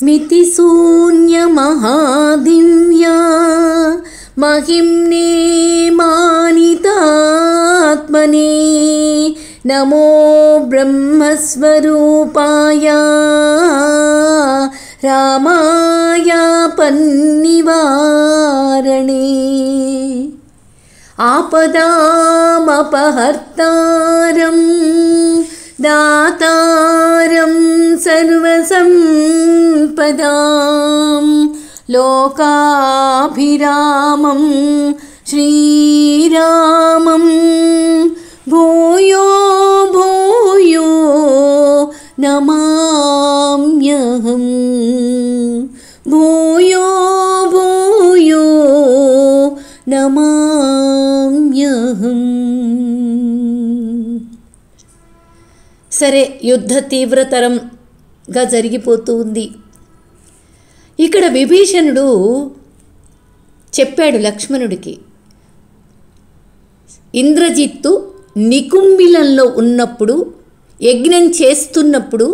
మితిశూన్యమహాదివ్యా महिम्ने मानितात्मने नमो ब्रह्मस्वरूपाय रामाय पन्निवारणे आपदामपहर्तारं दातारं सर्वसम्पदां लोकाभिरामं श्रीरामं भूयो भूयो नमाम्यहं भूयो भूयो नमाम्यहं। సరే, యుద్ధ తీవ్రతరంగా జరిగిపోతూ ఉంది. ఇక్కడ విభీషణుడు చెప్పాడు లక్ష్మణుడికి, ఇంద్రజిత్తు నికుంభిలంలో ఉన్నప్పుడు, యజ్ఞం చేస్తున్నప్పుడు,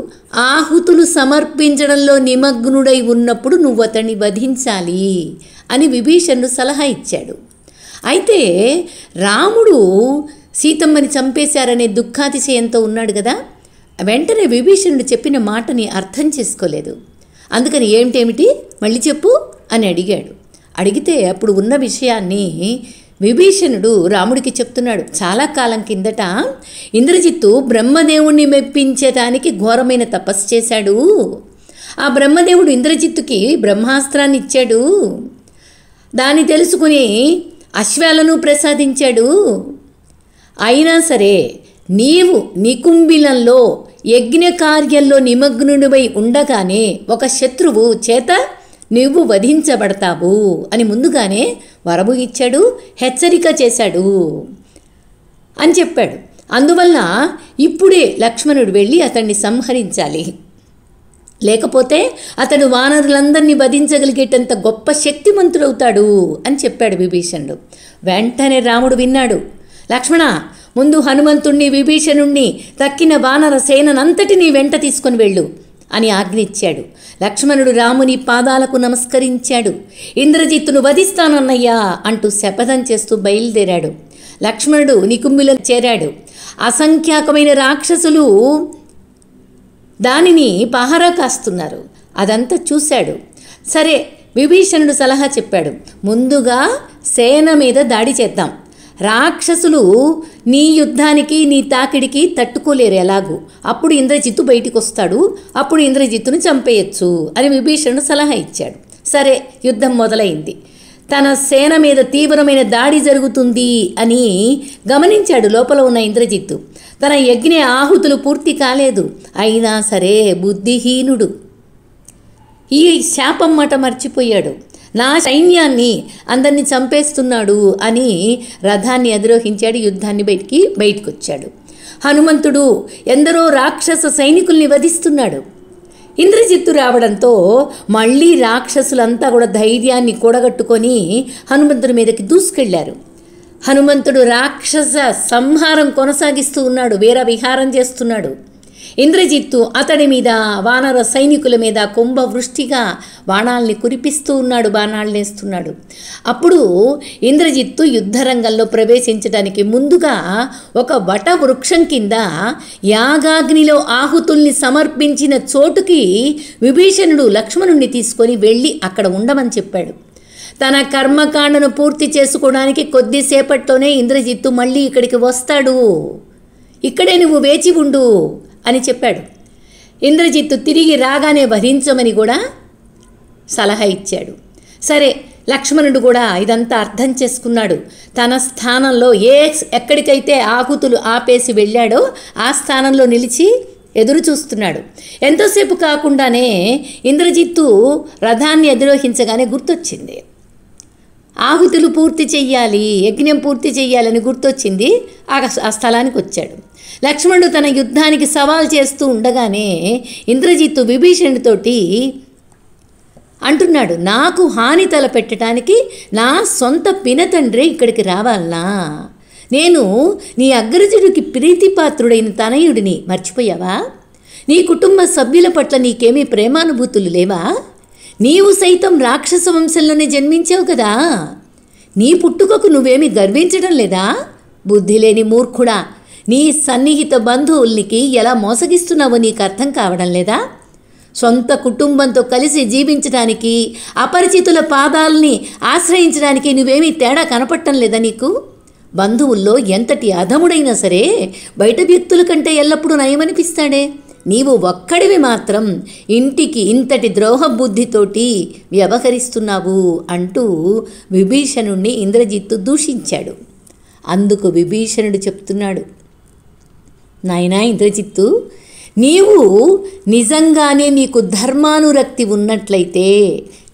ఆహుతులు సమర్పించడంలో నిమగ్నుడై ఉన్నప్పుడు నువ్వు అతన్ని వధించాలి అని విభీషణుడు సలహా ఇచ్చాడు. అయితే రాముడు సీతమ్మని చంపేశారనే దుఃఖాతిశయంతో ఉన్నాడు కదా. వెంటనే విభీషణుడు చెప్పిన మాటని అర్థం చేసుకోలేదు. అందుకని ఏమిటేమిటి మళ్ళీ చెప్పు అని అడిగాడు. అడిగితే అప్పుడు ఉన్న విషయాన్ని విభీషణుడు రాముడికి చెప్తున్నాడు. చాలా కాలం కిందట ఇంద్రజిత్తు బ్రహ్మదేవుణ్ణి మెప్పించడానికి ఘోరమైన తపస్సు చేశాడు. ఆ బ్రహ్మదేవుడు ఇంద్రజిత్తుకి బ్రహ్మాస్త్రాన్ని ఇచ్చాడు. దాన్ని తెలుసుకుని అశ్వాలను ప్రసాదించాడు. అయినా సరే నీవు నికుంభిలంలో యజ్ఞకార్యంలో నిమగ్నుడివై ఉండగానే ఒక శత్రువు చేత నువ్వు వధించబడతావు అని ముందుగానే వరము ఇచ్చాడు, హెచ్చరిక చేశాడు అని చెప్పాడు. అందువల్ల ఇప్పుడే లక్ష్మణుడు వెళ్ళి అతన్ని సంహరించాలి, లేకపోతే అతడు వానరులందరినీ వధించగలిగేటంత గొప్ప శక్తిమంతుడవుతాడు అని చెప్పాడు విభీషణుడు. వెంటనే రాముడు విన్నాడు. లక్ష్మణ, ముందు హనుమంతుణ్ణి, విభీషణుణ్ణి, తక్కిన వానర సేనంతటినీ వెంట తీసుకొని వెళ్ళు అని ఆజ్ఞించాడు. లక్ష్మణుడు రాముని పాదాలకు నమస్కరించాడు. ఇంద్రజిత్తును వధిస్తానన్నయ్యా అంటూ శపథం చేస్తూ బయలుదేరాడు. లక్ష్మణుడు నికుంభిలం చేరాడు. అసంఖ్యాకమైన రాక్షసులు దానిని పహరా కాస్తున్నారు. అదంతా చూశాడు. సరే, విభీషణుడు సలహా చెప్పాడు, ముందుగా సేన మీద దాడి చేద్దాం. రాక్షసులు నీ యుద్ధానికి, నీ తాకిడికి తట్టుకోలేరు ఎలాగూ. అప్పుడు ఇంద్రజిత్తు బయటికి వస్తాడు, అప్పుడు ఇంద్రజిత్తును చంపేయచ్చు అని విభీషణుడు సలహా ఇచ్చాడు. సరే, యుద్ధం మొదలైంది. తన సేన మీద తీవ్రమైన దాడి జరుగుతుంది అని గమనించాడు లోపల ఉన్న ఇంద్రజిత్తు. తన యజ్ఞ ఆహుతులు పూర్తి కాలేదు. అయినా సరే బుద్ధిహీనుడు ఈ శాపం మాట మర్చిపోయాడు. నా సైన్యాన్ని అందరినీ చంపేస్తున్నాడు అని రథాన్ని అధిరోహించాడు. యుద్ధాన్ని బయటికి వచ్చాడు. హనుమంతుడు ఎందరో రాక్షస సైనికుల్ని వధిస్తున్నాడు. ఇంద్రజిత్తు రావడంతో మళ్ళీ రాక్షసులంతా కూడా ధైర్యాన్ని కూడగట్టుకొని హనుమంతుడి మీదకి దూసుకెళ్లారు. హనుమంతుడు రాక్షస సంహారం కొనసాగిస్తూ ఉన్నాడు, వీర విహారం చేస్తున్నాడు. ఇంద్రజిత్తు అతడి మీద, వానర సైనికుల మీద కుంభవృష్టిగా బాణాల్ని కురిపిస్తూ ఉన్నాడు, బాణాలు వేస్తున్నాడు. అప్పుడు ఇంద్రజిత్తు యుద్ధరంగంలో ప్రవేశించడానికి ముందుగా ఒక వట వృక్షం కింద యాగాగ్నిలో ఆహుతుల్ని సమర్పించిన చోటుకి విభీషణుడు లక్ష్మణుణ్ణి తీసుకొని వెళ్ళి అక్కడ ఉండమని చెప్పాడు. తన కర్మకాండను పూర్తి చేసుకోవడానికి కొద్దిసేపట్లోనే ఇంద్రజిత్తు మళ్ళీ ఇక్కడికి వస్తాడు, ఇక్కడే నువ్వు వేచి ఉండు అని చెప్పాడు. ఇంద్రజిత్తు తిరిగి రాగానే వధించమని కూడా సలహా ఇచ్చాడు. సరే, లక్ష్మణుడు కూడా ఇదంతా అర్థం చేసుకున్నాడు. తన స్థానంలో ఎక్కడికైతే ఆహుతులు ఆపేసి వెళ్ళాడో ఆ స్థానంలో నిలిచి ఎదురు చూస్తున్నాడు. ఎంతోసేపు కాకుండానే ఇంద్రజిత్తు రథాన్ని అధిరోహించగానే గుర్తొచ్చింది, ఆహుతులు పూర్తి చెయ్యాలి, యజ్ఞం పూర్తి చెయ్యాలని గుర్తొచ్చింది. ఆ స్థలానికి వచ్చాడు. లక్ష్మణుడు తన యుద్ధానికి సవాల్ చేస్తూ ఉండగానే ఇంద్రజిత్తు విభీషణుడితోటి అంటున్నాడు, నాకు హాని తలపెట్టడానికి నా సొంత పినతండ్రే ఇక్కడికి రావాలనా? నేను నీ అగ్రజుడికి ప్రీతిపాత్రుడైన తనయుడిని, మర్చిపోయావా? నీ కుటుంబ సభ్యుల పట్ల నీకేమీ ప్రేమానుభూతులు లేవా? నీవు సైతం రాక్షస వంశంలోనే జన్మించావు కదా. నీ పుట్టుకకు నువ్వేమీ గర్వించడం లేదా? బుద్ధి లేని మూర్ఖుడా, నీ సన్నిహిత బంధువుల్నికి ఎలా మోసగిస్తున్నావో నీకు అర్థం కావడం లేదా? సొంత కుటుంబంతో కలిసి జీవించడానికి, అపరిచితుల పాదాలని ఆశ్రయించడానికి నువ్వేమీ తేడా కనపడటం లేదా నీకు? బంధువుల్లో ఎంతటి అధముడైనా సరే బయట వ్యక్తుల కంటే ఎల్లప్పుడూ నయమనిపిస్తాడే. నీవు ఒక్కడివి మాత్రం ఇంటికి ఇంతటి ద్రోహ బుద్ధితోటి వ్యవహరిస్తున్నావు అంటూ విభీషణుణ్ణి ఇంద్రజిత్తు దూషించాడు. అందుకు విభీషణుడు చెప్తున్నాడు, నాయనా ఇంద్రజిత్తు, నీవు నిజంగానే నీకు ధర్మానురక్తి ఉన్నట్లయితే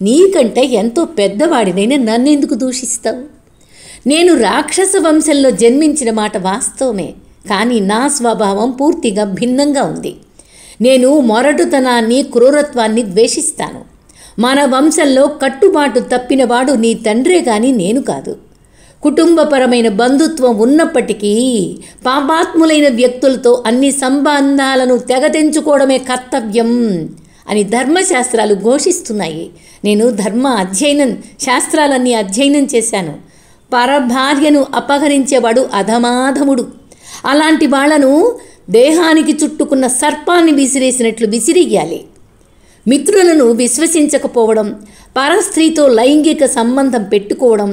నీకంటే ఎంతో పెద్దవాడినైనా నన్నెందుకు దూషిస్తావు? నేను రాక్షస వంశంలో జన్మించిన మాట వాస్తవమే, కానీ నా స్వభావం పూర్తిగా భిన్నంగా ఉంది. నేను మొరటుతనాన్ని, క్రూరత్వాన్ని ద్వేషిస్తాను. మన వంశంలో కట్టుబాటు తప్పినవాడు నీ తండ్రే కానీ నేను కాదు. కుటుంబపరమైన బంధుత్వం ఉన్నప్పటికీ పాపాత్ములైన వ్యక్తులతో అన్ని సంబంధాలను తెగతెంచుకోవడమే కర్తవ్యం అని ధర్మశాస్త్రాలు ఘోషిస్తున్నాయి. నేను శాస్త్రాలన్నీ అధ్యయనం చేశాను. పరభార్యను అపహరించేవాడు అధమాధముడు. అలాంటి వాళ్లను దేహానికి చుట్టుకున్న సర్పాన్ని విసిరేసినట్లు విసిరేయాలి. మిత్రులను విశ్వసించకపోవడం, పరస్త్రీతో లైంగిక సంబంధం పెట్టుకోవడం,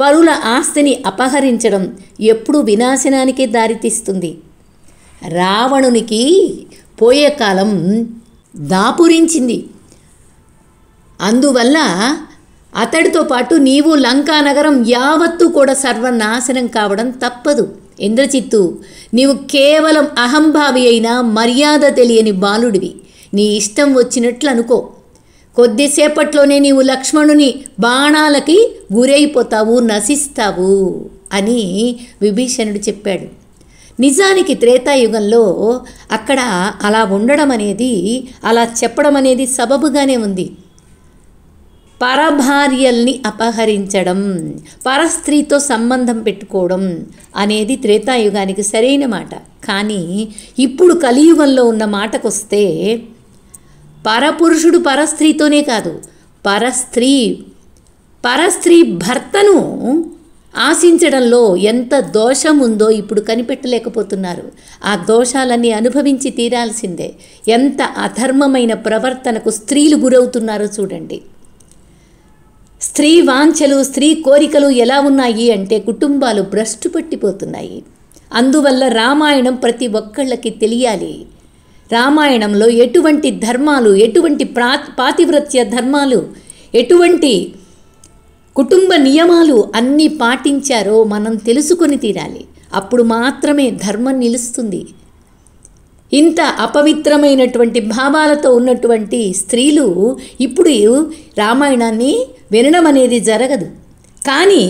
పరుల ఆస్తిని అపహరించడం ఎప్పుడూ వినాశనానికే దారితీస్తుంది. రావణునికి పోయే కాలం దాపురించింది. అందువల్ల అతడితో పాటు నీవు లంకానగరం యావత్తు కూడా సర్వనాశనం కావడం తప్పదు. ఇంద్రజిత్తు, నీవు కేవలం అహంభావి అయినా మర్యాద తెలియని బాలుడివి. నీ ఇష్టం వచ్చినట్లు అనుకో. కొద్దిసేపట్లోనే నీవు లక్ష్మణుని బాణాలకి గురైపోతావు, నశిస్తావు అని విభీషణుడు చెప్పాడు. నిజానికి త్రేతాయుగంలో అక్కడ అలా ఉండడం అనేది, అలా చెప్పడం అనేది సబబుగానే ఉంది. పరభార్యల్ని అపహరించడం, పరస్త్రీతో సంబంధం పెట్టుకోవడం అనేది త్రేతాయుగానికి సరైన మాట. కానీ ఇప్పుడు కలియుగంలో ఉన్న మాటకొస్తే పరపురుషుడు పరస్త్రీతోనే కాదు, పరస్త్రీ భర్తను ఆశించడంలో ఎంత దోషం ఉందో ఇప్పుడు కనిపెట్టలేకపోతున్నారు. ఆ దోషాలన్నీ అనుభవించి తీరాల్సిందే. ఎంత అధర్మమైన ప్రవర్తనకు స్త్రీలు గురవుతున్నారో చూడండి. స్త్రీ వాంఛలు, స్త్రీ కోరికలు ఎలా ఉన్నాయి అంటే కుటుంబాలు భ్రష్టు పట్టిపోతున్నాయి. అందువల్ల రామాయణం ప్రతి ఒక్కళ్ళకి తెలియాలి. రామాయణంలో ఎటువంటి ధర్మాలు, ఎటువంటి పాతివ్రత్య ధర్మాలు, ఎటువంటి కుటుంబ నియమాలు అన్నీ పాటించారో మనం తెలుసుకొని తీరాలి. అప్పుడు మాత్రమే ధర్మం నిలుస్తుంది. ఇంత అపవిత్రమైనటువంటి భావాలతో ఉన్నటువంటి స్త్రీలు ఇప్పుడు రామాయణాన్ని వినడం అనేది జరగదు. కానీ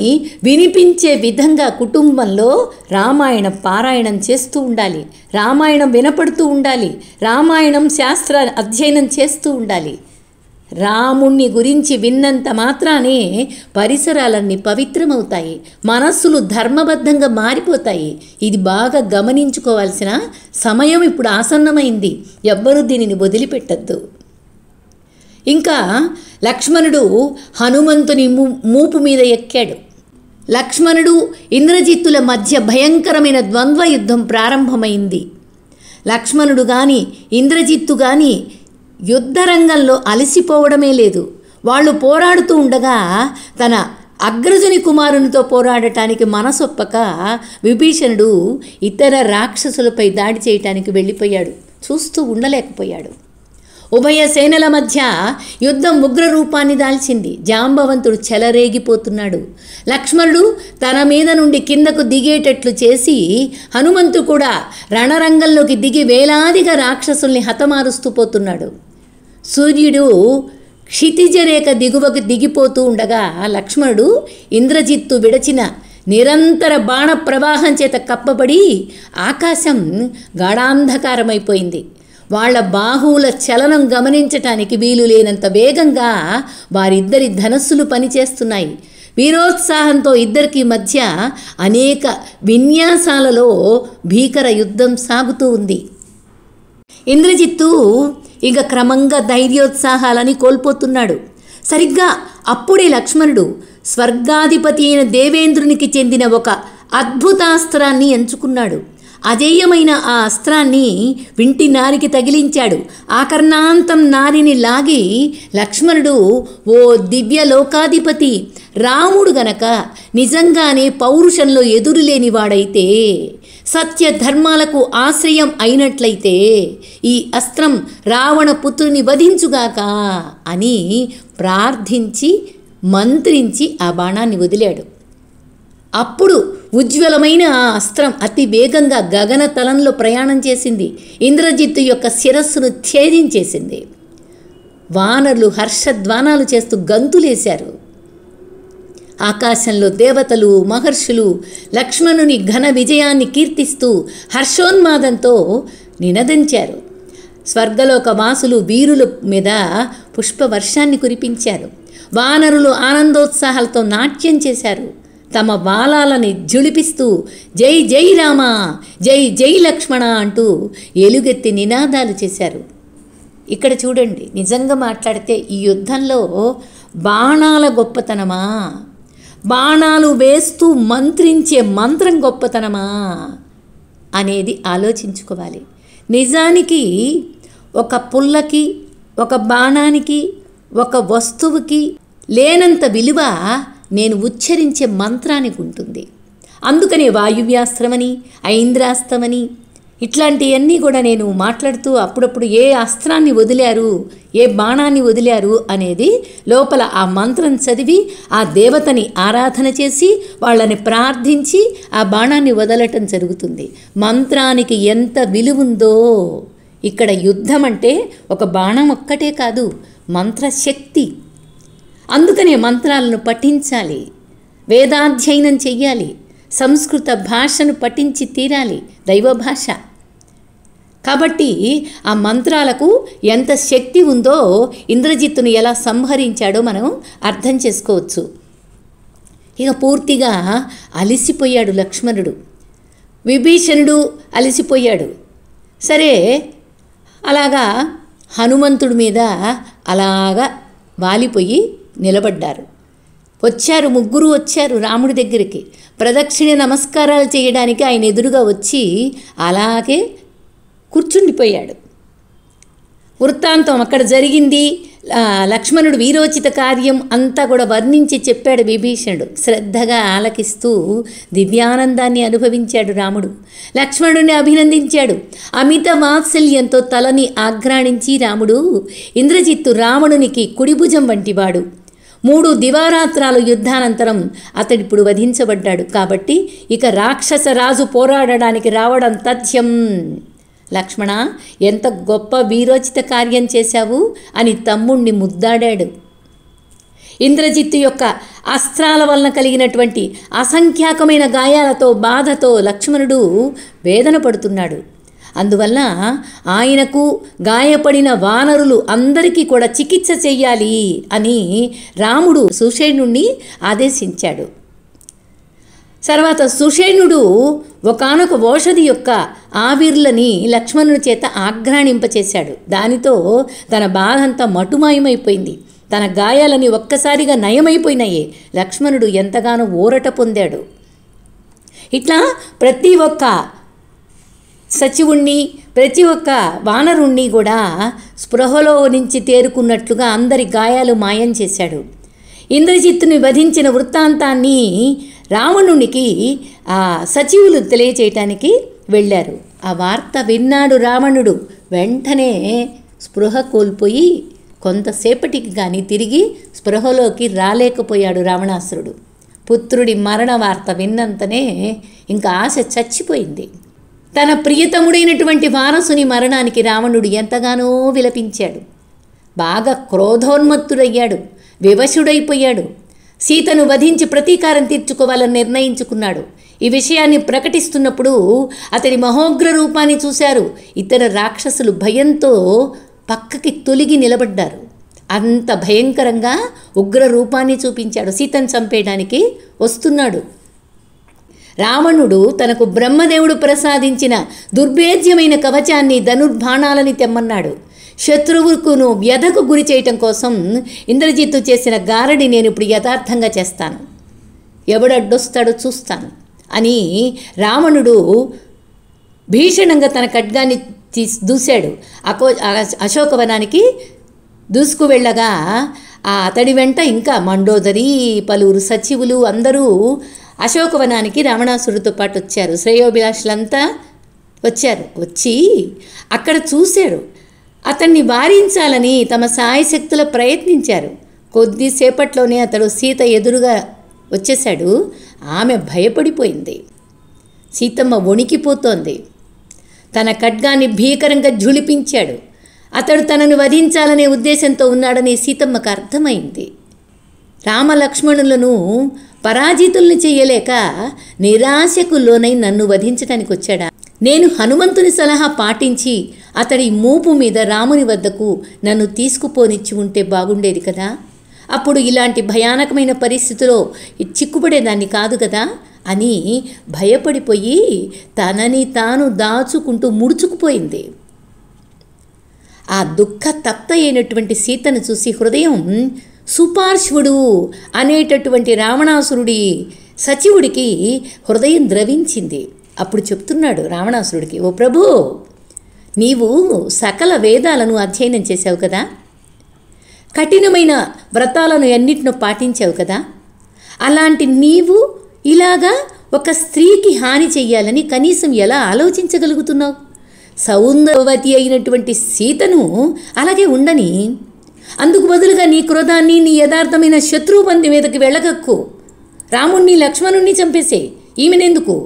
వినిపించే విధంగా కుటుంబంలో రామాయణం పారాయణం చేస్తూ ఉండాలి, రామాయణం వినపడుతూ ఉండాలి, రామాయణం శాస్త్ర అధ్యయనం చేస్తూ ఉండాలి. రాముణ్ణి గురించి విన్నంత మాత్రానే పరిసరాలన్నీ పవిత్రమవుతాయి, మనస్సులు ధర్మబద్ధంగా మారిపోతాయి. ఇది బాగా గమనించుకోవాల్సిన సమయం ఇప్పుడు ఆసన్నమైంది. ఎవ్వరూ దీనిని వదిలిపెట్టద్దు. ఇంకా లక్ష్మణుడు హనుమంతుని మూపు మీద ఎక్కాడు. లక్ష్మణుడు ఇంద్రజిత్తుల మధ్య భయంకరమైన ద్వంద్వ యుద్ధం ప్రారంభమైంది. లక్ష్మణుడు కానీ ఇంద్రజిత్తు కానీ యుద్ధరంగంలో అలసిపోవడమే లేదు. వాళ్ళు పోరాడుతూ ఉండగా తన అగ్రజుని కుమారునితో పోరాడటానికి మనసొప్పక విభీషణుడు ఇతర రాక్షసులపై దాడి చేయటానికి వెళ్ళిపోయాడు. చూస్తూ ఉండలేకపోయాడు. ఉభయ సేనల మధ్య యుద్ధం ఉగ్ర రూపాన్ని దాల్చింది. జాంబవంతుడు చెలరేగిపోతున్నాడు. లక్ష్మణుడు తన మీద నుండి కిందకు దిగేటట్లు చేసి హనుమంతు కూడా రణరంగంలోకి దిగి వేలాదిగా రాక్షసుల్ని హతమారుస్తూ పోతున్నాడు. సూర్యుడు క్షితిజరేఖ దిగువకు దిగిపోతూ ఉండగా లక్ష్మణుడు ఇంద్రజిత్తు విడచిన నిరంతర బాణ ప్రవాహం చేత కప్పబడి ఆకాశం గాఢాంధకారమైపోయింది. వాళ్ళ బాహువుల చలనం గమనించటానికి వీలు లేనంత వేగంగా వారిద్దరి ధనస్సులు పనిచేస్తున్నాయి. వీరోత్సాహంతో ఇద్దరికి మధ్య అనేక విన్యాసాలలో భీకర యుద్ధం సాగుతూ ఉంది. ఇంద్రజిత్తు ఇక క్రమంగా ధైర్యోత్సాహాలని కోల్పోతున్నాడు. సరిగ్గా అప్పుడే లక్ష్మణుడు స్వర్గాధిపతి అయిన దేవేంద్రునికి చెందిన ఒక అద్భుతాస్త్రాన్ని ఎంచుకున్నాడు. అజేయమైన ఆ అస్త్రాన్ని వింటి నారికి తగిలించాడు. ఆకర్ణాంతం నారిని లాగి లక్ష్మణుడు, ఓ దివ్య లోకాధిపతి, రాముడు గనక నిజంగానే పౌరుషంలో ఎదురులేనివాడైతే, సత్య ధర్మాలకు ఆశ్రయం అయినట్లయితే ఈ అస్త్రం రావణ పుత్రుని వధించుగాక అని ప్రార్థించి మంత్రించి ఆ బాణాన్ని వదిలాడు. అప్పుడు ఉజ్వలమైన ఆ అస్త్రం అతి వేగంగా గగనతలంలో ప్రయాణం చేసింది. ఇంద్రజిత్తు యొక్క శిరస్సును ఛేదించేసింది. వానరులు హర్షధ్వానాలు చేస్తూ గంతులేశారు. ఆకాశంలో దేవతలు, మహర్షులు లక్ష్మణుని ఘన విజయాన్ని కీర్తిస్తూ హర్షోన్మాదంతో నినదించారు. స్వర్గలోక వాసులు వీరుల మీద పుష్పవర్షాన్ని కురిపించారు. వానరులు ఆనందోత్సాహాలతో నాట్యం చేశారు. తమ బాలాలని ఝుళిపిస్తూ జై జై రామ, జై జై లక్ష్మణ అంటూ ఎలుగెత్తి నినాదాలు చేశారు. ఇక్కడ చూడండి, నిజంగా మాట్లాడితే ఈ యుద్ధంలో బాణాల గొప్పతనమా, బాణాలు వేస్తూ మంత్రించే మంత్రం గొప్పతనమా అనేది ఆలోచించుకోవాలి. నిజానికి ఒక పుల్లకి, ఒక బాణానికి, ఒక వస్తువుకి లేనంత విలువ నేను ఉచ్చరించే మంత్రానికి ఉంటుంది. అందుకనే వాయువ్యాస్త్రమని, ఐంద్రాస్త్రమని ఇట్లాంటివన్నీ కూడా నేను మాట్లాడుతూ అప్పుడప్పుడు ఏ అస్త్రాన్ని వదిలారు, ఏ బాణాన్ని వదిలారు అనేది లోపల ఆ మంత్రం చదివి ఆ దేవతని ఆరాధన చేసి వాళ్ళని ప్రార్థించి ఆ బాణాన్ని వదలటం జరుగుతుంది. మంత్రానికి ఎంత విలువుందో ఇక్కడ యుద్ధం అంటే ఒక బాణం ఒక్కటే కాదు, మంత్రశక్తి. అందుకనే మంత్రాలను పఠించాలి, వేదాధ్యయనం చెయ్యాలి, సంస్కృత భాషను పఠించి తీరాలి, దైవభాష. కాబట్టి ఆ మంత్రాలకు ఎంత శక్తి ఉందో ఇంద్రజిత్తును ఎలా సంహరించాడో మనం అర్థం చేసుకోవచ్చు. ఇక పూర్తిగా అలసిపోయాడు లక్ష్మణుడు, విభీషణుడు అలసిపోయాడు. సరే, అలాగా హనుమంతుడి మీద అలాగా వాలిపోయి నిలబడ్డారు. ముగ్గురు వచ్చారు రాముడి దగ్గరికి. ప్రదక్షిణ నమస్కారాలు చేయడానికి ఆయన ఎదురుగా వచ్చి అలాగే కూర్చుండిపోయాడు. వృత్తాంతం అక్కడ జరిగింది, లక్ష్మణుడు వీరోచిత కార్యం అంతా కూడా వర్ణించి చెప్పాడు విభీషణుడు. శ్రద్ధగా ఆలకిస్తూ దివ్యానందాన్ని అనుభవించాడు రాముడు. లక్ష్మణుడిని అభినందించాడు. అమిత వాత్సల్యంతో తలని ఆఘ్రాణించి రాముడు, ఇంద్రజిత్తు రావణునికి కుడిభుజం వంటివాడు. 3 దివారాత్రాలు యుద్ధానంతరం అతడిప్పుడు వధించబడ్డాడు. కాబట్టి ఇక రాక్షస రాజు పోరాడడానికి రావడం తథ్యం. లక్ష్మణ, ఎంత గొప్ప వీరోచిత కార్యం చేశావు అని తమ్ముణ్ణి ముద్దాడాడు. ఇంద్రజిత్తు యొక్క అస్త్రాల వలన కలిగినటువంటి అసంఖ్యాకమైన గాయాలతో బాధతో లక్ష్మణుడు వేదన పడుతున్నాడు. అందువల్ల ఆయనకు గాయపడిన వానరులు అందరికీ కూడా చికిత్స చెయ్యాలి అని రాముడు సుషేణుణ్ణి ఆదేశించాడు. తర్వాత సుషేణుడు ఒకానొక ఓషధి యొక్క ఆవిర్లని లక్ష్మణుని చేత ఆఘ్రాణింపచేశాడు. దానితో తన బాధంతా మటుమాయమైపోయింది. తన గాయాలని ఒక్కసారిగా నయమైపోయినాయి. లక్ష్మణుడు ఎంతగానో ఊరట పొందాడు. ఇట్లా ప్రతి ఒక్క సచివుణ్ణి, ప్రతి ఒక్క వానరుణ్ణి కూడా స్పృహలో నుంచి తేరుకున్నట్లుగా అందరి గాయాలు మాయం చేశాడు. ఇంద్రజిత్తుని వధించిన వృత్తాంతాన్ని రావణునికి ఆ సచివులు తెలియచేయటానికి వెళ్ళారు. ఆ వార్త విన్నాడు రావణుడు. వెంటనే స్పృహ కోల్పోయి కొంతసేపటికి కానీ తిరిగి స్పృహలోకి రాలేకపోయాడు రావణాసురుడు. పుత్రుడి మరణ వార్త విన్నంతనే ఇంకా ఆశ చచ్చిపోయింది. తన ప్రియతముడైనటువంటి వారసుని మరణానికి రావణుడు ఎంతగానో విలపించాడు. బాగా క్రోధోన్మత్తుడయ్యాడు, వివశుడైపోయాడు. సీతను వధించి ప్రతీకారం తీర్చుకోవాలని నిర్ణయించుకున్నాడు. ఈ విషయాన్ని ప్రకటిస్తున్నప్పుడు అతడి మహోగ్ర రూపాన్ని చూశారు. ఇతర రాక్షసులు భయంతో పక్కకి తొలగి నిలబడ్డారు. అంత భయంకరంగా ఉగ్ర రూపాన్ని చూపించాడు. సీతను చంపేయడానికి వస్తున్నాడు. రావణుడు తనకు బ్రహ్మదేవుడు ప్రసాదించిన దుర్భేద్యమైన కవచాన్ని, ధనుర్బాణాలని తెమ్మన్నాడు. శత్రువుకును వ్యధకు గురి చేయటం కోసం ఇంద్రజిత్తు చేసిన గారడి నేను ఇప్పుడు యథార్థంగా చేస్తాను, ఎవడడ్డొస్తాడో చూస్తాను అని రావణుడు భీషణంగా తన ఖడ్గాన్ని దూశాడు. అశోకవనానికి దూసుకు వెళ్ళగా అతడి వెంట ఇంకా మండోదరి, పలువురు సచివులు అందరూ అశోకవనానికి రావణాసురుడితో పాటు వచ్చారు. శ్రేయోభిలాషులంతా వచ్చారు. వచ్చి అక్కడ చూశారు. అతన్ని వారించాలని తమ సాయశక్తుల ప్రయత్నించారు. కొద్దిసేపట్లోనే అతడు సీత ఎదురుగా వచ్చేశాడు. ఆమె భయపడిపోయింది. సీతమ్మ వణికిపోతోంది. తన ఖడ్గాన్ని భీకరంగా ఝుళిపించాడు. అతడు తనను వధించాలనే ఉద్దేశంతో ఉన్నాడని సీతమ్మకు అర్థమైంది. రామలక్ష్మణులను పరాజితుల్ని చెయ్యలేక నిరాశకు లోనై నన్ను వధించడానికి వచ్చాడా? నేను హనుమంతుని సలహా పాటించి అతడి మూపు మీద రాముని వద్దకు నన్ను తీసుకుపోనిచ్చి ఉంటే బాగుండేది కదా. అప్పుడు ఇలాంటి భయానకమైన పరిస్థితిలో చిక్కుపడేదాన్ని కాదు కదా అని భయపడిపోయి తనని తాను దాచుకుంటూ ముడుచుకుపోయింది. ఆ దుఃఖ తప్త అయినటువంటి సీతను చూసి హృదయం సుపార్శ్వుడు అనేటటువంటి రావణాసురుడి సచివుడికి హృదయం ద్రవించింది. అప్పుడు చెప్తున్నాడు రావణాసురుడికి, ఓ ప్రభు, నీవు సకల వేదాలను అధ్యయనం చేశావు కదా, కఠినమైన వ్రతాలను ఎన్నిటినో పాటించావు కదా, అలాంటి నీవు ఇలాగా ఒక స్త్రీకి హాని చెయ్యాలని కనీసం ఎలా ఆలోచించగలుగుతున్నావు? సౌందర్యవతి అయినటువంటి సీతను అలాగే ఉండని, అందుకు బదులుగా నీ క్రోధాన్ని నీ యథార్థమైన శత్రువుబంది మీదకి వెళ్ళగక్కు, రాముణ్ణి లక్ష్మణుణ్ణి చంపేసే, ఈమెనెందుకు?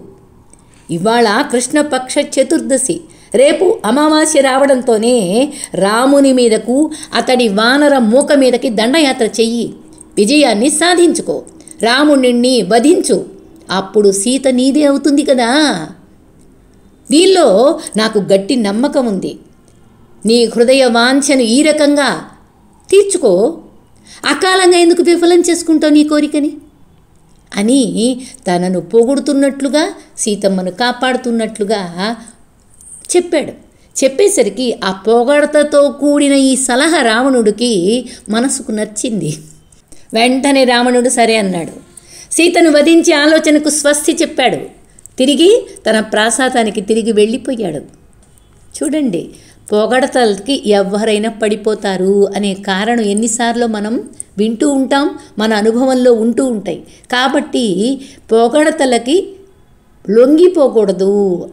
ఇవాళ కృష్ణపక్ష చతుర్దశి, రేపు అమావాస్య రావడంతోనే రాముని మీదకు అతడి వానర మూక మీదకి దండయాత్ర చెయ్యి, విజయాన్ని సాధించుకో, రాముణ్ణి వధించు, అప్పుడు సీత నీదే అవుతుంది కదా. దీనిలో నాకు గట్టి నమ్మకం ఉంది. నీ హృదయ వాంఛను ఈ రకంగా తీర్చుకో, అకాలంగా ఎందుకు విఫలం చేసుకుంటావు నీ కోరికని అని తనను పొగుడుతున్నట్లుగా, సీతమ్మను కాపాడుతున్నట్లుగా చెప్పాడు. చెప్పేసరికి ఆ పొగడతతో కూడిన ఈ సలహా రావణుడికి మనసుకు నచ్చింది. వెంటనే రావణుడు సరే అన్నాడు. సీతను వధించే ఆలోచనకు స్వస్తి చెప్పాడు. తిరిగి తన ప్రాసాదానికి తిరిగి వెళ్ళిపోయాడు. చూడండి, పొగడతలకి ఎవరైనా పడిపోతారు అనే కారణం ఎన్నిసార్లు మనం వింటూ ఉంటాం, మన అనుభవంలో ఉంటూ ఉంటాయి. కాబట్టి పొగడతలకి లొంగిపోకూడదు.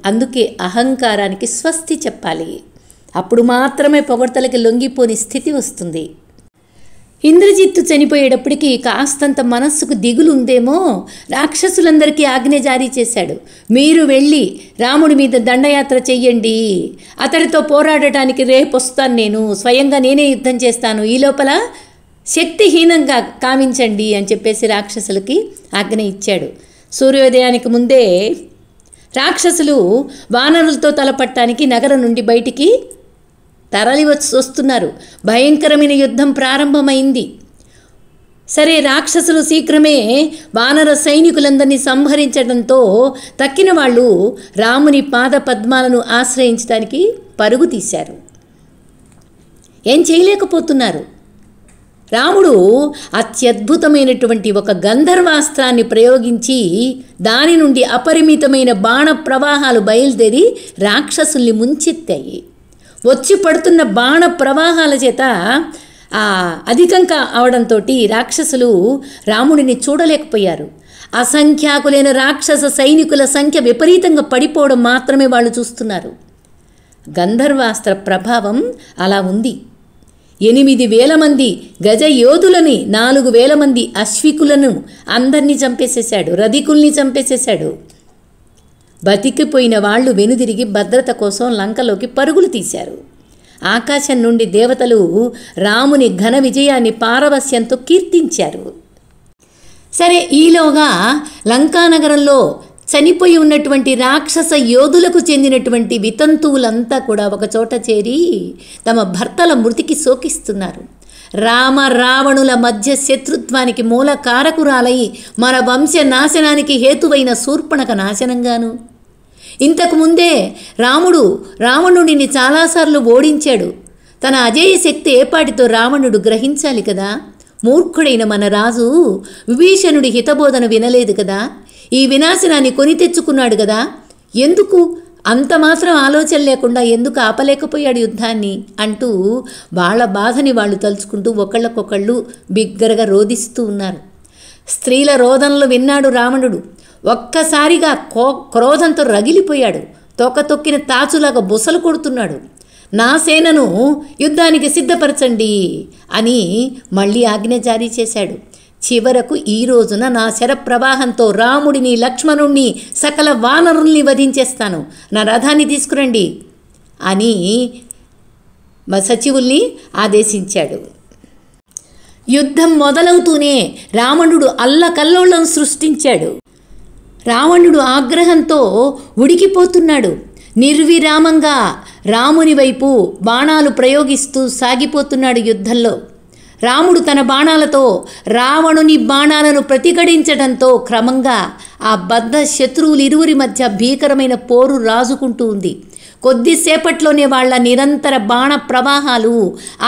అందుకే అహంకారానికి స్వస్తి చెప్పాలి. అప్పుడు మాత్రమే పొగడతలకి లొంగిపోని స్థితి వస్తుంది. ఇంద్రజిత్తు చనిపోయేటప్పటికీ కాస్తంత మనస్సుకు దిగులు ఉందేమో రాక్షసులందరికీ ఆజ్ఞ జారీ చేశాడు. మీరు వెళ్ళి రాముడి మీద దండయాత్ర చెయ్యండి, అతడితో పోరాడటానికి రేపు వస్తాను, నేను స్వయంగా నేనే యుద్ధం చేస్తాను, ఈ లోపల శక్తిహీనంగా కావించండి అని చెప్పేసి రాక్షసులకి ఆజ్ఞ ఇచ్చాడు. సూర్యోదయానికి ముందే రాక్షసులు వానరులతో తలపట్టడానికి నగరం నుండి బయటికి తరలి వస్తున్నారు. భయంకరమైన యుద్ధం ప్రారంభమైంది. సరే, రాక్షసులు శీఘ్రమే వానర సైనికులందరినీ సంహరించడంతో తక్కిన వాళ్ళు రాముని పాద పద్మాలను ఆశ్రయించడానికి పరుగు తీశారు. ఏం చేయలేకపోతున్నారు. రాముడు అత్యద్భుతమైనటువంటి ఒక గంధర్వాస్త్రాన్ని ప్రయోగించి దాని నుండి అపరిమితమైన బాణ ప్రవాహాలు బయలుదేరి రాక్షసుల్ని ముంచెత్తాయి. వచ్చి పడుతున్న బాణ ప్రవాహాల చేత అధికంగా అవడంతో రాక్షసులు రాముడిని చూడలేకపోయారు. అసంఖ్యాకులైన రాక్షస సైనికుల సంఖ్య విపరీతంగా పడిపోవడం మాత్రమే వాళ్ళు చూస్తున్నారు. గంధర్వాస్త్ర ప్రభావం అలా ఉంది. 8,000 మంది గజ యోధులని, 4,000 మంది అశ్వికులను అందరినీ చంపేసేశాడు, రధికుల్ని చంపేసేశాడు. బతికిపోయిన వాళ్ళు వెనుదిరిగి భద్రత కోసం లంకలోకి పరుగులు తీశారు. ఆకాశం నుండి దేవతలు రాముని ఘన విజయాన్ని పారవస్యంతో కీర్తించారు. సరే, ఈలోగా లంకానగరంలో చనిపోయి ఉన్నటువంటి రాక్షస యోధులకు చెందినటువంటి వితంతువులంతా కూడా ఒకచోట చేరి తమ భర్తల మృతికి శోకిస్తున్నారు. రామ రావణుల మధ్య శత్రుత్వానికి మూల కారకురాలై మన వంశ నాశనానికి హేతువైన శూర్పణఖ నాశనంగాను, ఇంతకుముందే రాముడు రావణుడిని చాలాసార్లు ఓడించాడు. తన అజేయ శక్తి ఏపాటితో రావణుడు గ్రహించాలి కదా. మూర్ఖుడైన మన రాజు విభీషణుడి హితబోధన వినలేదు కదా. ఈ వినాశనాన్ని కొని తెచ్చుకున్నాడు కదా. ఎందుకు అంత మాత్రం ఆలోచన లేకుండా ఎందుకు ఆపలేకపోయాడు యుద్ధాన్ని అంటూ వాళ్ళ బాధని వాళ్ళు తలుచుకుంటూ ఒకళ్ళకొకళ్ళు బిగ్గరగా రోదిస్తూ ఉన్నారు. స్త్రీల రోదనలు విన్నాడు రావణుడు. ఒక్కసారిగా క్రోధంతో రగిలిపోయాడు. తోక తొక్కిన తాచులాగా బుసలు కొడుతున్నాడు. నా సేనను యుద్ధానికి సిద్ధపరచండి అని మళ్ళీ ఆజ్ఞ జారీ చేశాడు. చివరకు ఈ రోజున నా శరప్రవాహంతో రాముడిని, లక్ష్మణుణ్ణి, సకల వానరుల్ని వధించేస్తాను, నా రథాన్ని తీసుకురండి అని సచివుల్ని ఆదేశించాడు. యుద్ధం మొదలవుతూనే రావణుడు అల్లకల్లోలం సృష్టించాడు. రావణుడు ఆగ్రహంతో ఉడికిపోతున్నాడు. నిర్విరామంగా రాముని వైపు బాణాలు ప్రయోగిస్తూ సాగిపోతున్నాడు యుద్ధంలో. రాముడు తన బాణాలతో రావణుని బాణాలను ప్రతిఘటించడంతో క్రమంగా ఆ బద్ధ శత్రువులు ఇరువురి మధ్య భీకరమైన పోరు రాజుకుంటూ ఉంది. కొద్దిసేపట్లోనే వాళ్ళ నిరంతర బాణ ప్రవాహాలు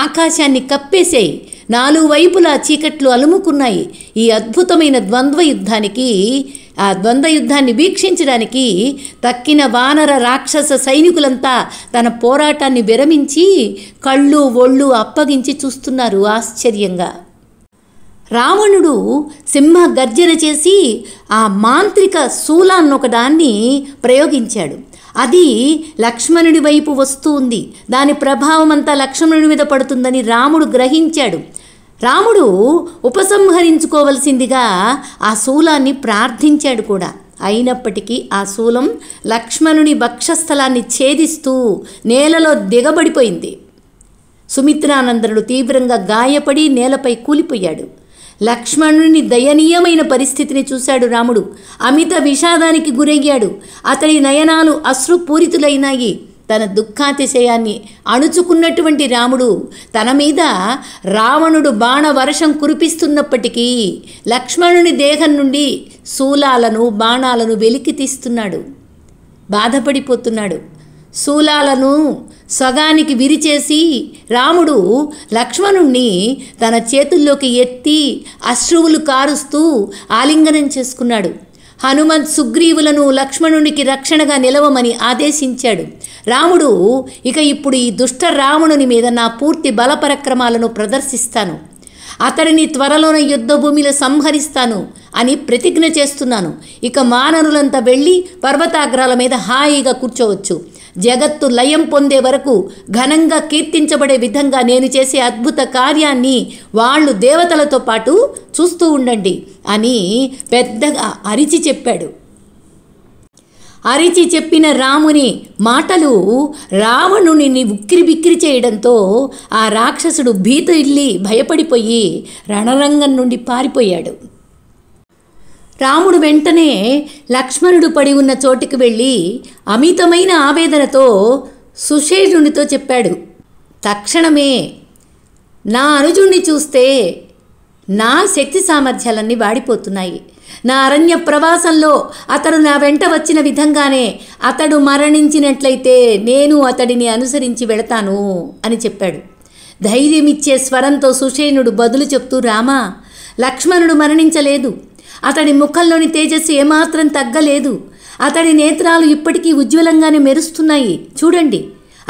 ఆకాశాన్ని కప్పేశాయి. నాలుగు వైపులా చీకట్లు అలుముకున్నాయి. ఈ అద్భుతమైన ద్వంద్వ యుద్ధాన్ని వీక్షించడానికి తక్కిన వానర రాక్షస సైనికులంతా తన పోరాటాన్ని విరమించి కళ్ళు ఒళ్ళు అప్పగించి చూస్తున్నారు ఆశ్చర్యంగా. రావణుడు సింహ గర్జన చేసి ఆ మాంత్రిక శూలాన్నొకదాన్ని ప్రయోగించాడు. అది లక్ష్మణుడి వైపు వస్తూ ఉంది. దాని ప్రభావం అంతా లక్ష్మణుడి మీద పడుతుందని రాముడు గ్రహించాడు. రాముడు ఉపసంహరించుకోవలసిందిగా ఆ శూలాన్ని ప్రార్థించాడు కూడా. అయినప్పటికీ ఆ శూలం లక్ష్మణుని వక్షస్థలాన్ని ఛేదిస్తూ నేలలో దిగబడిపోయింది. సుమిత్రానందనుడు తీవ్రంగా గాయపడి నేలపై కూలిపోయాడు. లక్ష్మణుని దయనీయమైన పరిస్థితిని చూశాడు రాముడు. అమిత విషాదానికి గురయ్యాడు. అతడి నయనాలు అశ్రుపూరితులైనాయి. తన దుఃఖాతిశయాన్ని అణుచుకున్నటువంటి రాముడు తన మీద రావణుడు బాణవర్షం కురిపిస్తున్నప్పటికీ లక్ష్మణుని దేహం నుండి శూలాలను బాణాలను వెలికి తీస్తున్నాడు. బాధపడిపోతున్నాడు. శూలాలను సగానికి విరిచేసి రాముడు లక్ష్మణుణ్ణి తన చేతుల్లోకి ఎత్తి అశ్రువులు కారుస్తూ ఆలింగనం చేసుకున్నాడు. హనుమంత్ సుగ్రీవులను లక్ష్మణునికి రక్షణగా నిలవమని ఆదేశించాడు. రాముడు ఇప్పుడు ఈ దుష్ట రావణుని మీద నా పూర్తి బలపరక్రమాలను ప్రదర్శిస్తాను, అతడిని త్వరలోనే యుద్ధభూమిలో సంహరిస్తాను అని ప్రతిజ్ఞ చేస్తున్నాను. ఇక వానరులంతా వెళ్ళి పర్వతాగ్రాల మీద హాయిగా కూర్చోవచ్చు. జగత్తు లయం పొందే వరకు ఘనంగా కీర్తించబడే విధంగా నేను చేసే అద్భుత కార్యాన్ని వాళ్ళు దేవతలతో పాటు చూస్తూ ఉండండి అని పెద్దగా అరిచి చెప్పాడు. అరిచి చెప్పిన రాముని మాటలు రావణుని ఉక్కిరిబిక్కిరి చేయడంతో ఆ రాక్షసుడు భీతిల్లి భయపడిపోయి రణరంగం నుండి పారిపోయాడు. రాముడు వెంటనే లక్ష్మణుడు పడి ఉన్న చోటికి వెళ్ళి అమితమైన ఆవేదనతో సుషేణునితో చెప్పాడు, తక్షణమే నా అనుజుణ్ణి చూస్తే నా శక్తి సామర్థ్యాలన్నీ వాడిపోతున్నాయి. నా అరణ్య ప్రవాసంలో అతడు నా వెంట వచ్చిన విధంగానే అతడు మరణించినట్లయితే నేను అతడిని అనుసరించి వెళతాను అని చెప్పాడు. ధైర్యమిచ్చే స్వరంతో సుషేణుడు బదులు చెప్తూ, రామా, లక్ష్మణుడు మరణించలేదు. అతడి ముఖంలోని తేజస్సు ఏమాత్రం తగ్గలేదు. అతడి నేత్రాలు ఇప్పటికీ ఉజ్వలంగానే మెరుస్తున్నాయి, చూడండి.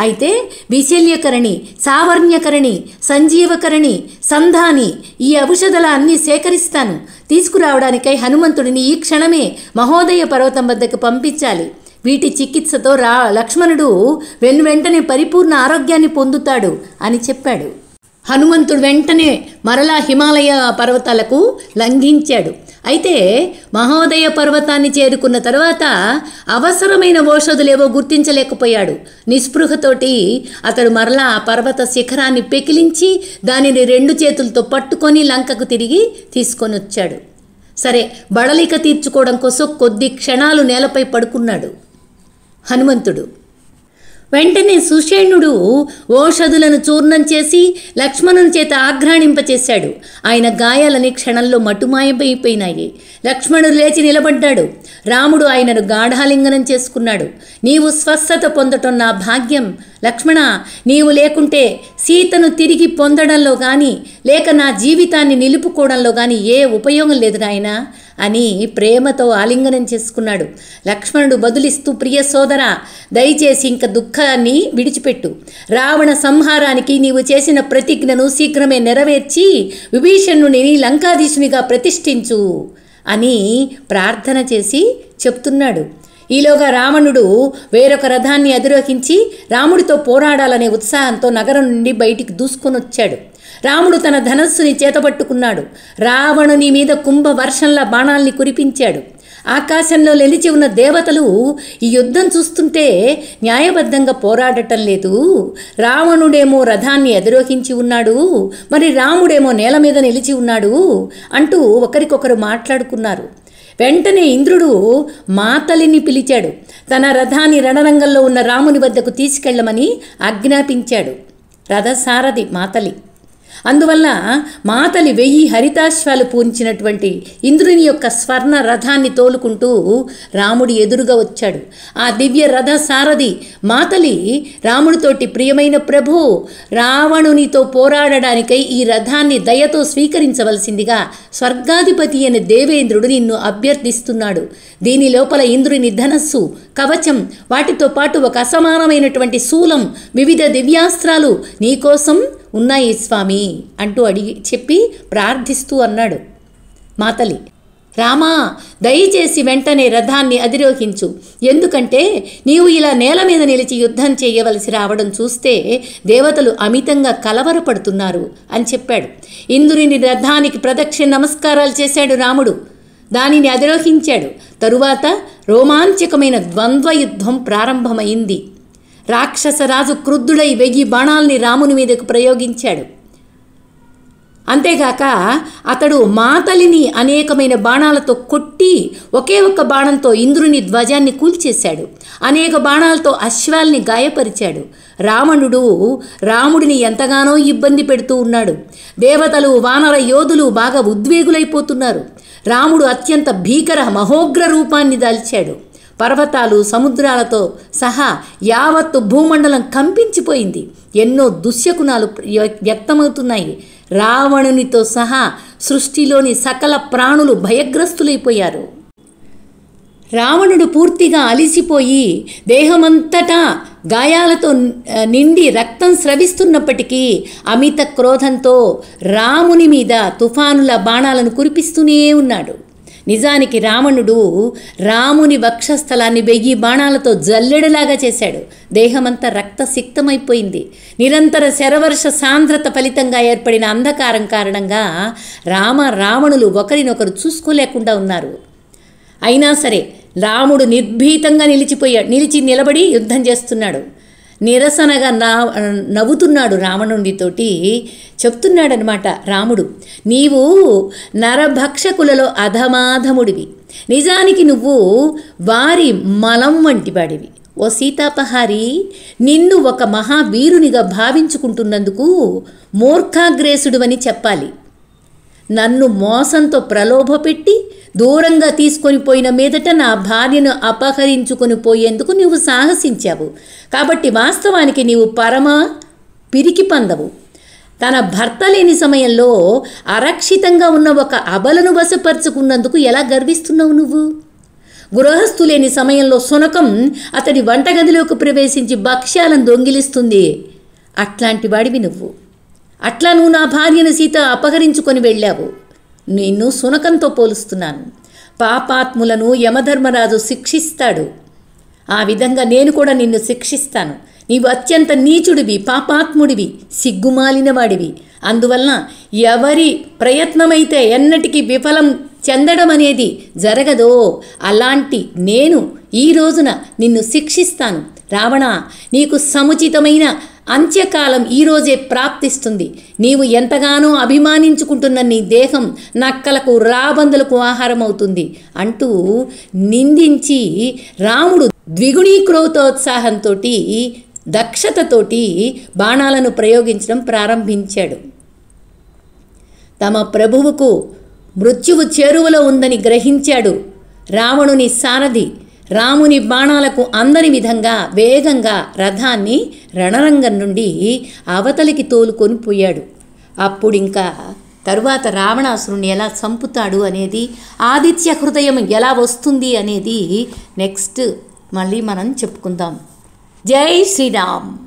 అయితే విశల్యకరణి, సావర్ణ్యకరణి, సంజీవకరణి, సంధాని ఈ ఔషధాల అన్నీ సేకరిస్తాను. తీసుకురావడానికై హనుమంతుడిని ఈ క్షణమే మహోదయ పర్వతం వద్దకు పంపించాలి. వీటి చికిత్సతో లక్ష్మణుడు వెంటనే పరిపూర్ణ ఆరోగ్యాన్ని పొందుతాడు అని చెప్పాడు. హనుమంతుడు వెంటనే మరలా హిమాలయ పర్వతాలకు లంఘించాడు. అయితే మహోదయ పర్వతాన్ని చేరుకున్న తర్వాత అవసరమైన ఔషధులేవో గుర్తించలేకపోయాడు. నిస్పృహతోటి అతడు మరలా ఆ పర్వత శిఖరాన్ని పెకిలించి దానిని 2 చేతులతో పట్టుకొని లంకకు తిరిగి తీసుకొని వచ్చాడు. సరే, బడలిక తీర్చుకోవడం కోసం కొద్ది క్షణాలు నేలపై పడుకున్నాడు హనుమంతుడు. వెంటనే సుషేణుడు ఓషధులను చూర్ణం చేసి లక్ష్మణుని చేత ఆఘ్రాణింపచేశాడు. ఆయన గాయాలని క్షణంలో మటుమాయమైపోయినాయి. లక్ష్మణుడు లేచి నిలబడ్డాడు. రాముడు ఆయనను గాఢాలింగనం చేసుకున్నాడు. నీవు స్వస్థత పొందటం నా భాగ్యం లక్ష్మణ. నీవు లేకుంటే సీతను తిరిగి పొందడంలో కానీ లేక నా జీవితాన్ని నిలుపుకోవడంలో కానీ ఏ ఉపయోగం లేదు నాయనా అని ప్రేమతో ఆలింగనం చేసుకున్నాడు. లక్ష్మణుడు బదులిస్తూ, ప్రియ సోదరా, దయచేసి ఇంక దుఃఖాన్ని విడిచిపెట్టు. రావణ సంహారానికి నీవు చేసిన ప్రతిజ్ఞను శీఘ్రమే నెరవేర్చి విభీషణుని లంకాధీశునిగా ప్రతిష్ఠించు అని ప్రార్థన చేసి చెప్తున్నాడు. ఈలోగా రావణుడు వేరొక రథాన్ని అధిరోహించి రాముడితో పోరాడాలనే ఉత్సాహంతో నగరం నుండి బయటికి దూసుకొని వచ్చాడు. రాముడు తన ధనస్సుని చేతపట్టుకున్నాడు. రావణుని మీద కుంభ వర్షంలా బాణాల్ని కురిపించాడు. ఆకాశంలో నిలిచి ఉన్న దేవతలు ఈ యుద్ధం చూస్తుంటే న్యాయబద్ధంగా పోరాడటం లేదు. రావణుడేమో రథాన్ని అధిరోహించి ఉన్నాడు, మరి రాముడేమో నేల మీద నిలిచి ఉన్నాడు అంటూ ఒకరికొకరు మాట్లాడుకున్నారు. వెంటనే ఇంద్రుడు మాతలిని పిలిచాడు. తన రథాన్ని రణరంగంలో ఉన్న రాముని వద్దకు తీసుకెళ్లమని ఆజ్ఞాపించాడు. రథసారథి మాతలి. అందువల్ల మాతలి 1000 హరితాశ్వాలు పూరించినటువంటి ఇంద్రుని యొక్క స్వర్ణ రథాన్ని తోలుకుంటూ రాముడి ఎదురుగా వచ్చాడు. ఆ దివ్య రథ సారథి మాతలి రాముడితోటి, ప్రియమైన ప్రభు, రావణునితో పోరాడడానికై ఈ రథాన్ని దయతో స్వీకరించవలసిందిగా స్వర్గాధిపతి అయిన దేవేంద్రుడు నిన్ను అభ్యర్థిస్తున్నాడు. దీని లోపల ఇంద్రుని ధనస్సు, కవచం, వాటితో పాటు ఒక అసమానమైనటువంటి శూలం, వివిధ దివ్యాస్త్రాలు నీకోసం ఉన్నాయి స్వామి అంటూ చెప్పి ప్రార్థిస్తూ అన్నాడు మాతలి. రామా, దయచేసి వెంటనే రథాన్ని అధిరోహించు. ఎందుకంటే నీవు ఇలా నేల మీద నిలిచి యుద్ధం చేయవలసి రావడం చూస్తే దేవతలు అమితంగా కలవరపడుతున్నారు అని చెప్పాడు. ఇంద్రుని రథానికి ప్రదక్షిణ నమస్కారాలు చేశాడు రాముడు. దానిని అధిరోహించాడు. తరువాత రోమాంచకమైన ద్వంద్వ యుద్ధం ప్రారంభమైంది. రాక్షసరాజు క్రుద్ధుడై 1000 బాణాల్ని రాముని మీదకు ప్రయోగించాడు. అంతేగాక అతడు మాతలిని అనేకమైన బాణాలతో కొట్టి ఒకే ఒక్క బాణంతో ఇంద్రుని ధ్వజాన్ని కూల్చేశాడు. అనేక బాణాలతో అశ్వాల్ని గాయపరిచాడు. రాముడిని ఎంతగానో ఇబ్బంది పెడుతూ ఉన్నాడు. దేవతలు, వానర యోధులు బాగా ఉద్వేగులైపోతున్నారు. రాముడు అత్యంత భీకర మహోగ్ర రూపాన్ని దాల్చాడు. పర్వతాలు, సముద్రాలతో సహా యావత్తు భూమండలం కంపించిపోయింది. ఎన్నో దుశ్శకునాలు వ్యక్తమవుతున్నాయి. రావణునితో సహా సృష్టిలోని సకల ప్రాణులు భయగ్రస్తులైపోయారు. రావణుడు పూర్తిగా అలిసిపోయి దేహమంతటా గాయాలతో నిండి రక్తం స్రవిస్తున్నప్పటికీ అమిత క్రోధంతో రాముని మీద తుఫానుల బాణాలను కురిపిస్తూనే ఉన్నాడు. నిజానికి రావణుడు రాముని వక్షస్థలాన్ని 1000 బాణాలతో జల్లెడలాగా చేశాడు. దేహమంతా రక్తసిక్తమైపోయింది. నిరంతర శరవర్ష సాంద్రత ఫలితంగా ఏర్పడిన అంధకారం కారణంగా రావణులు ఒకరినొకరు చూసుకోలేకుండా ఉన్నారు. అయినా సరే రాముడు నిర్భీతంగా నిలబడి యుద్ధం చేస్తున్నాడు. నిరసనగా నవ్వుతున్నాడు రావణుడితోటి. చెప్తున్నాడనమాట రాముడు, నీవు నరభక్షకులలో అధమాధముడివి. నిజానికి నువ్వు వారి మలం వంటివాడివి. ఓ సీతాపహారి, నిన్ను ఒక మహావీరునిగా భావించుకుంటున్నందుకు మూర్ఖాగ్రేసుడువని చెప్పాలి. నన్ను మోసంతో ప్రలోభపెట్టి దూరంగా తీసుకొని పోయిన మీదట నా భార్యను అపహరించుకొని పోయేందుకు నీవు సాహసించావు. కాబట్టి వాస్తవానికి నీవు పరమ పిరికి పందవు. తన భర్త లేని సమయంలో అరక్షితంగా ఉన్న ఒక అబలను వశపరుచుకున్నందుకు ఎలా గర్విస్తున్నావు నువ్వు? గృహస్థు లేని సమయంలో శునకం అతడి వంటగదిలోకి ప్రవేశించి భక్ష్యాలను దొంగిలిస్తుంది. అట్లాంటి వాడివి నువ్వు. అట్లా నువ్వు నా భార్యను సీత అపహరించుకొని వెళ్ళావు. నిన్ను శునకంతో పోలుస్తున్నాను. పాపాత్ములను యమధర్మరాజు శిక్షిస్తాడు. ఆ విధంగా నేను కూడా నిన్ను శిక్షిస్తాను. నీవు అత్యంత నీచుడివి, పాపాత్ముడివి, సిగ్గుమాలిన వాడివి. అందువలన ఎవరి ప్రయత్నమైతే ఎన్నటికీ విఫలం చెందడం అనేది జరగదో అలాంటి నేను ఈ రోజున నిన్ను శిక్షిస్తాను. రావణ, నీకు సముచితమైన అంత్యకాలం ఈరోజే ప్రాప్తిస్తుంది. నీవు ఎంతగానో అభిమానించుకుంటున్న నీ దేహం నక్కలకు రాబందులకు ఆహారం అవుతుంది అంటూ నిందించి రాముడు ద్విగుణీకృతోత్సాహంతో దక్షతతోటి బాణాలను ప్రయోగించడం ప్రారంభించాడు. తమ ప్రభువుకు మృత్యువు చేరువలో ఉందని గ్రహించాడు. రావణుని సారథి రాముని బాణాలకు అందని విధంగా వేగంగా రథాన్ని రణరంగం నుండి అవతలికి తోలుకొని పోయాడు. అప్పుడింకా తరువాత రావణాసురుణ్ణి ఎలా చంపుతాడు అనేది, ఆదిత్య హృదయం ఎలా వస్తుంది అనేది నెక్స్ట్ మళ్ళీ మనం చెప్పుకుందాం. జై శ్రీరామ్.